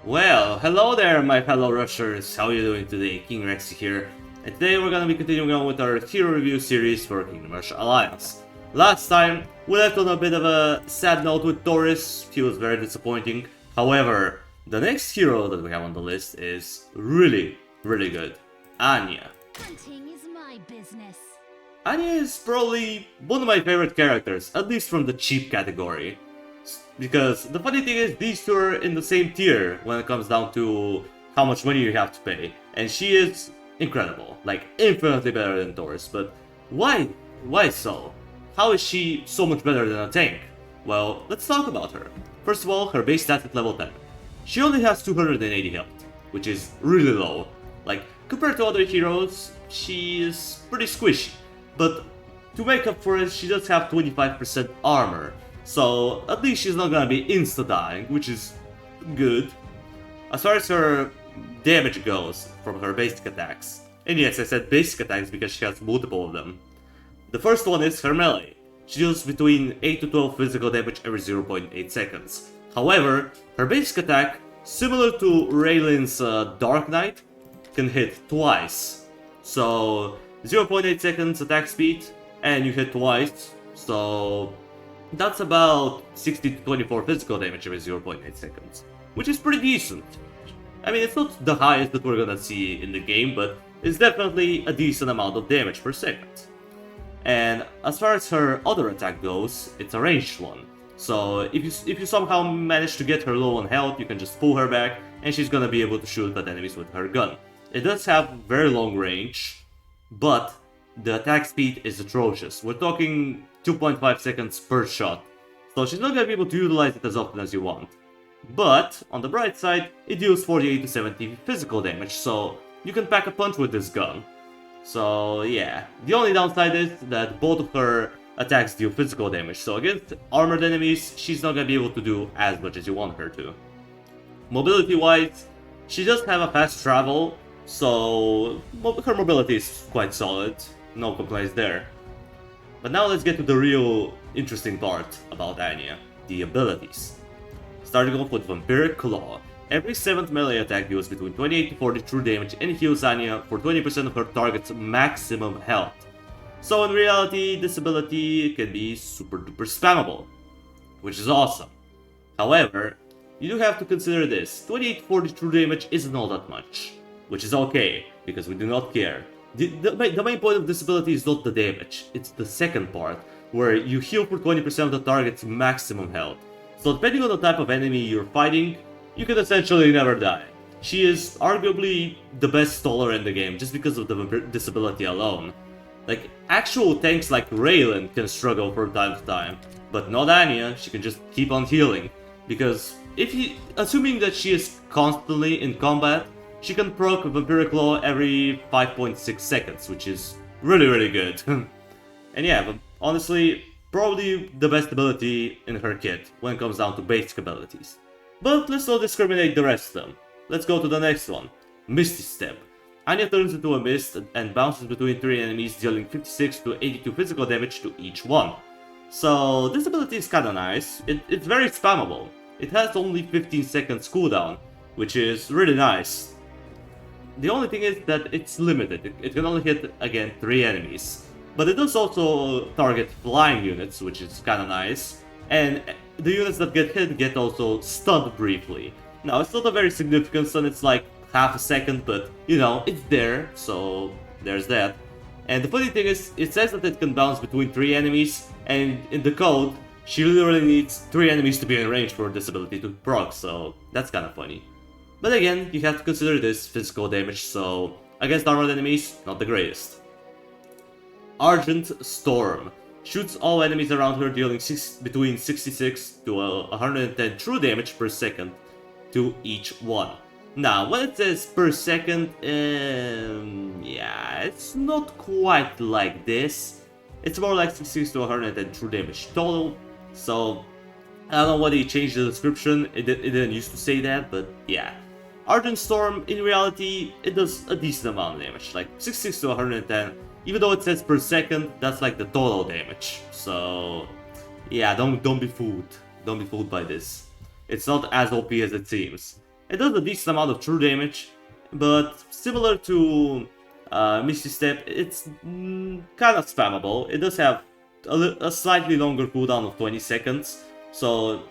Well, hello there, my fellow rushers. How are you doing today? King Rexy here, and today we're gonna be continuing on with our hero review series for Kingdom Rush Alliance. Last time, we left on a bit of a sad note with Taurus. He was very disappointing. However, the next hero that we have on the list is really good. Anya. Hunting is my business. Anya is probably one of my favorite characters, at least from the cheap category. Because the funny thing is, these two are in the same tier when it comes down to how much money you have to pay. And she is incredible, like infinitely better than Taurus. But why? Why so? How is she so much better than a tank? Well, let's talk about her. First of all, her base stat at level 10. She only has 280 health, which is really low. Like, compared to other heroes, she is pretty squishy. But to make up for it, she does have 25% armor. So at least she's not gonna be insta-dying, which is good. As far as her damage goes from her basic attacks, and yes, I said basic attacks because she has multiple of them. The first one is her melee. She deals between 8 to 12 physical damage every 0.8 seconds. However, her basic attack, similar to Raylan's Dark Knight, can hit twice. So 0.8 seconds attack speed, and you hit twice, so that's about 60 to 24 physical damage every 0.8 seconds, which is pretty decent. I mean, it's not the highest that we're gonna see in the game, but it's definitely a decent amount of damage per second. And as far as her other attack goes, it's a ranged one. So if you somehow manage to get her low on health, you can just pull her back, and she's gonna be able to shoot at enemies with her gun. It does have very long range, but the attack speed is atrocious. We're talking 2.5 seconds per shot, so she's not gonna be able to utilize it as often as you want. But, on the bright side, it deals 48 to 70 physical damage, so you can pack a punch with this gun. So yeah, the only downside is that both of her attacks deal physical damage, so against armored enemies, she's not gonna be able to do as much as you want her to. Mobility wise, she does have a fast travel, so her mobility is quite solid, no complaints there. But now let's get to the real interesting part about Anya, the abilities. Starting off with Vampiric Claw. Every 7th melee attack deals between 28 to 40 true damage and heals Anya for 20% of her target's maximum health. So in reality, this ability can be super duper spammable, which is awesome. However, you do have to consider this, 28 to 40 true damage isn't all that much, which is okay, because we do not care. The main point of this ability is not the damage, it's the second part, where you heal for 20% of the target's maximum health. So depending on the type of enemy you're fighting, you can essentially never die. She is arguably the best staller in the game just because of this ability alone. Like, actual tanks like Raylan can struggle from time to time, but not Anya, she can just keep on healing. Because assuming that she is constantly in combat, she can proc Vampiric Claw every 5.6 seconds, which is really good. And yeah, but honestly, probably the best ability in her kit when it comes down to basic abilities. But let's not discriminate the rest of them. Let's go to the next one, Misty Step. Anya turns into a mist and bounces between 3 enemies, dealing 56 to 82 physical damage to each one. So this ability is kinda nice, it's very spammable. It has only 15 seconds cooldown, which is really nice. The only thing is that it's limited, it can only hit, again, 3 enemies. But it does also target flying units, which is kinda nice, and the units that get hit get also stunned briefly. Now, it's not a very significant stun, it's like half a second, but, you know, it's there, so there's that. And the funny thing is, it says that it can bounce between 3 enemies, and in the code, she literally needs 3 enemies to be in range for this ability to proc, so that's kinda funny. But again, you have to consider this physical damage, so against armored enemies, not the greatest. Argent Storm. Shoots all enemies around her, dealing between 66 to 110 true damage per second to each one. Now, when it says per second, yeah, it's not quite like this. It's more like 66 to 110 true damage total, so I don't know whether he changed the description, it didn't used to say that, but yeah. Argent Storm, in reality, it does a decent amount of damage, like 66 to 110. Even though it says per second, that's like the total damage. So yeah, don't be fooled. Don't be fooled by this. It's not as OP as it seems. It does a decent amount of true damage, but similar to Misty Step, it's kind of spammable. It does have a slightly longer cooldown of 20 seconds, so,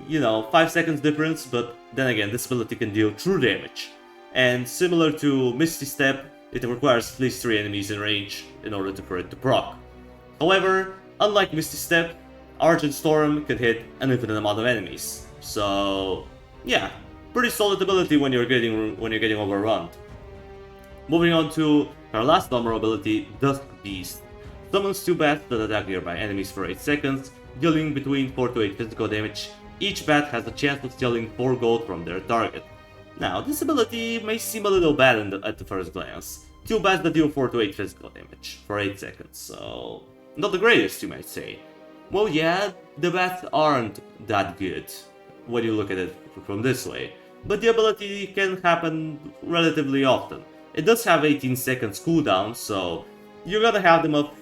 you know, 5 seconds difference, but then again, this ability can deal true damage. And similar to Misty Step, it requires at least 3 enemies in range in order for it to proc. However, unlike Misty Step, Argent Storm can hit an infinite amount of enemies. So, yeah, pretty solid ability when you're getting overrun. Moving on to her last normal ability, Dusk Beast. Summons 2 bats that attack nearby enemies for 8 seconds, dealing between 4 to 8 physical damage. Each bat has a chance of stealing 4 gold from their target. Now, this ability may seem a little bad at the first glance. 2 bats that deal 4 to 8 physical damage for 8 seconds, so not the greatest, you might say. Well, yeah, the bats aren't that good when you look at it from this way, but the ability can happen relatively often. It does have 18 seconds cooldown, so you're gonna have them up,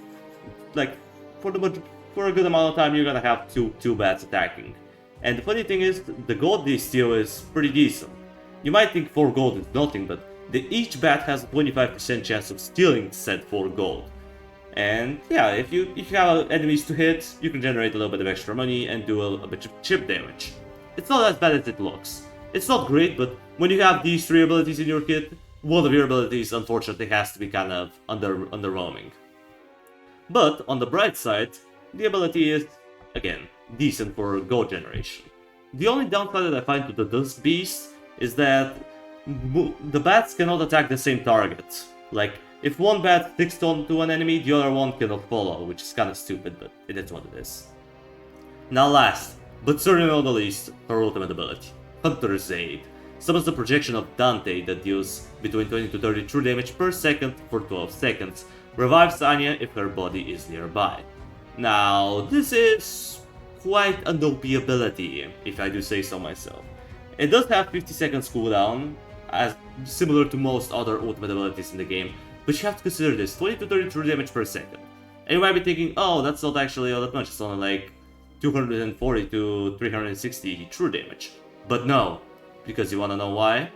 like, for a good amount of time. You're gonna have two bats attacking. And the funny thing is, the gold they steal is pretty decent. You might think 4 gold is nothing, but each bat has a 25% chance of stealing said 4 gold. And yeah, if you have enemies to hit, you can generate a little bit of extra money and do a bit of chip damage. It's not as bad as it looks. It's not great, but when you have these 3 abilities in your kit, one of your abilities unfortunately has to be kind of underwhelming. But on the bright side, the ability is, again, decent for gold generation. The only downside that I find to the Dusk Beast is that the bats cannot attack the same target. Like, if one bat sticks to an enemy, the other one cannot follow, which is kind of stupid, but it is what it is. Now last, but certainly not the least, her ultimate ability, Hunter's Aid. Summons the projection of Dante that deals between 20 to 30 true damage per second for 12 seconds. Revives Anya if her body is nearby. Now, this is quite an OP ability, if I do say so myself. It does have 50 seconds cooldown, as similar to most other ultimate abilities in the game, but you have to consider this, 20 to 30 true damage per second. And you might be thinking, oh, that's not actually all that much, it's only like 240 to 360 true damage. But no, because you wanna know why?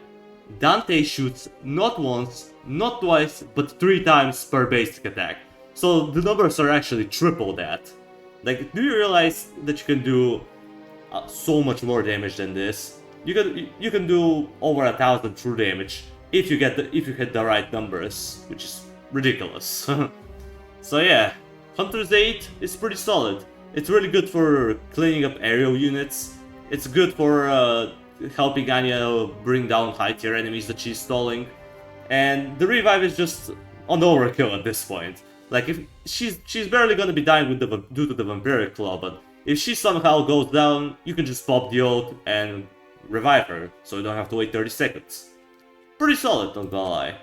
Dante shoots not once, not twice, but 3 times per basic attack. So the numbers are actually triple that. Like, do you realize that you can do so much more damage than this? You can do over 1,000 true damage if you hit the right numbers, which is ridiculous. So yeah, Hunter's Aid is pretty solid. It's really good for cleaning up aerial units. It's good for helping Anya bring down high tier enemies that she's stalling. And the revive is just an overkill at this point. Like, if she's barely gonna be dying due to the Vampiric Claw, but if she somehow goes down, you can just pop the ult and revive her, so you don't have to wait 30 seconds. Pretty solid, not gonna lie.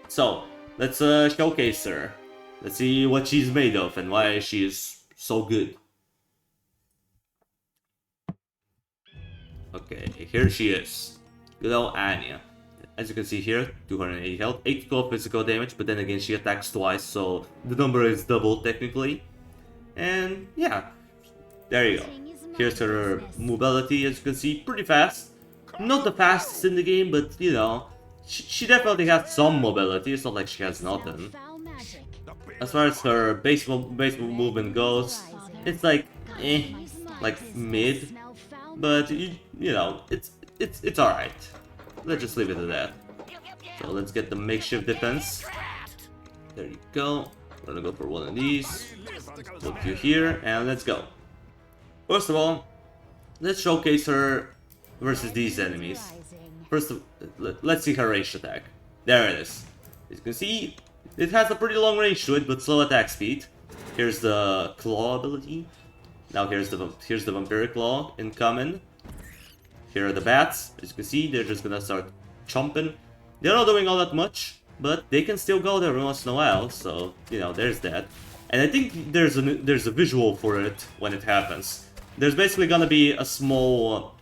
So, let's showcase her. Let's see what she's made of and why she is so good. Okay, here she is. Good old Anya. As you can see here, 280 health, 8 to 12 physical damage, but then again she attacks twice, so the number is double technically. And yeah, there you go. Here's her mobility, as you can see, pretty fast. Not the fastest in the game, but you know, she definitely has some mobility, it's not like she has nothing. As far as her base movement goes, it's like, like mid. But you know, it's alright. Let's just leave it at that. So let's get the makeshift defense. There you go. We're gonna go for one of these. Put you here, and let's go. First of all, let's showcase her versus these enemies. First, let's see her ranged attack. There it is. As you can see, it has a pretty long range to it, but slow attack speed. Here's the claw ability. Now here's the Vampiric Claw incoming. Here are the bats. As you can see, they're just gonna start chomping. They're not doing all that much, but they can still go there every once in a while. So you know, there's that. And I think there's a visual for it when it happens. There's basically gonna be a small,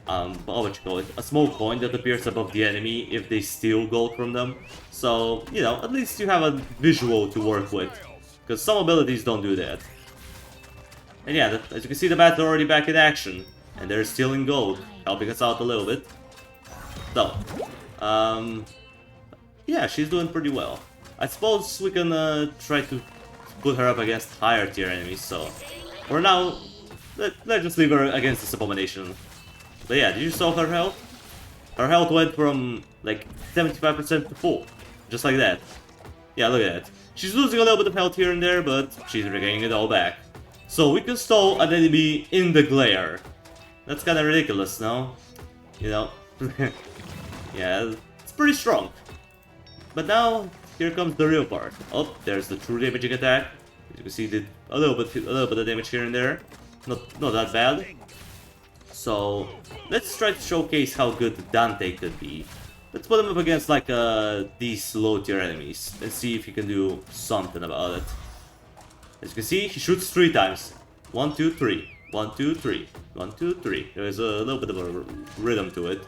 what you call it, a small coin that appears above the enemy if they steal gold from them. So you know, at least you have a visual to work with, because some abilities don't do that. And yeah, as you can see, the bats are already back in action, and they're stealing gold, helping us out a little bit. So, yeah, she's doing pretty well. I suppose we can try to put her up against higher tier enemies, so for now, let's just leave her against this abomination. But yeah, did you saw her health? Her health went from like 75% to full, just like that. Yeah, look at that. She's losing a little bit of health here and there, but she's regaining it all back. So we can stall an enemy in the glare. That's kinda ridiculous, no? You know? Yeah, it's pretty strong. But now, here comes the real part. Oh, there's the true damaging attack. As you can see, it did a little bit of damage here and there. Not that bad. So, let's try to showcase how good Dante could be. Let's put him up against like these low tier enemies and see if he can do something about it. As you can see, he shoots 3 times. 1, 2, 3. 1, 2, 3. 1, 2, 3. There's a little bit of a rhythm to it.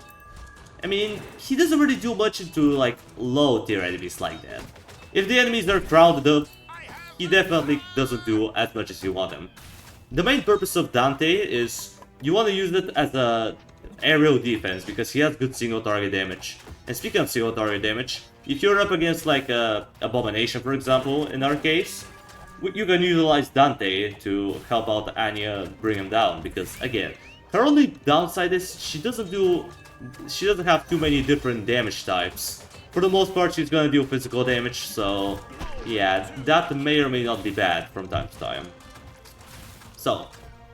I mean, he doesn't really do much into like low tier enemies like that. If the enemies are crowded up, he definitely doesn't do as much as you want him. The main purpose of Dante is you want to use it as a aerial defense because he has good single target damage. And speaking of single target damage, if you're up against like a Abomination, for example, in our case, you can utilize Dante to help out Anya bring him down, because again, her only downside is she doesn't have too many different damage types. For the most part, she's gonna do physical damage, so yeah, that may or may not be bad from time to time. So,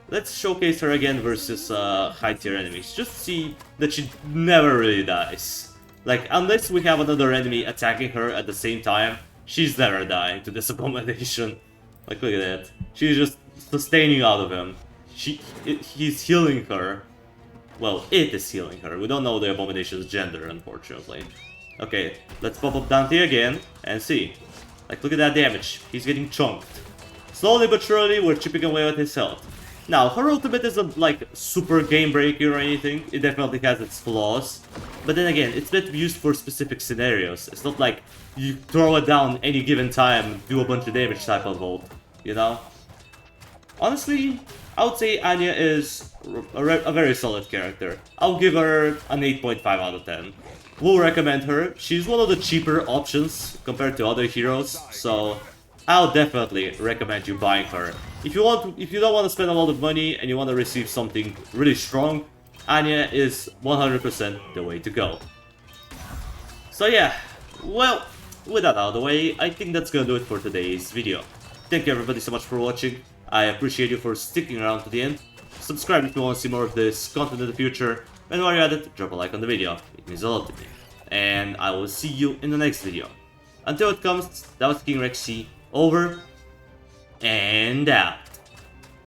let's showcase her again versus high tier enemies, just to see that she never really dies. Like, unless we have another enemy attacking her at the same time, she's never dying to this abomination. Like, look at that. She's just sustaining out of him. He's healing her. Well, it is healing her. We don't know the abomination's gender, unfortunately. Okay, let's pop up Dante again and see. Like, look at that damage. He's getting chunked. Slowly but surely, we're chipping away at his health. Now, her ultimate isn't like super game breaking or anything. It definitely has its flaws. But then again, it's meant to be used for specific scenarios. It's not like you throw it down any given time, do a bunch of damage type of ult, you know? Honestly, I would say Anya is a very solid character. I'll give her an 8.5 out of 10. We'll recommend her. She's one of the cheaper options compared to other heroes, so I'll definitely recommend you buying her. If you don't want to spend a lot of money and you want to receive something really strong, Anya is 100% the way to go. So yeah, well, with that out of the way, I think that's gonna do it for today's video. Thank you everybody so much for watching. I appreciate you for sticking around to the end. Subscribe if you want to see more of this content in the future. And while you're at it, drop a like on the video. It means a lot to me. And I will see you in the next video. Until it comes, that was King Rexy. Over and out.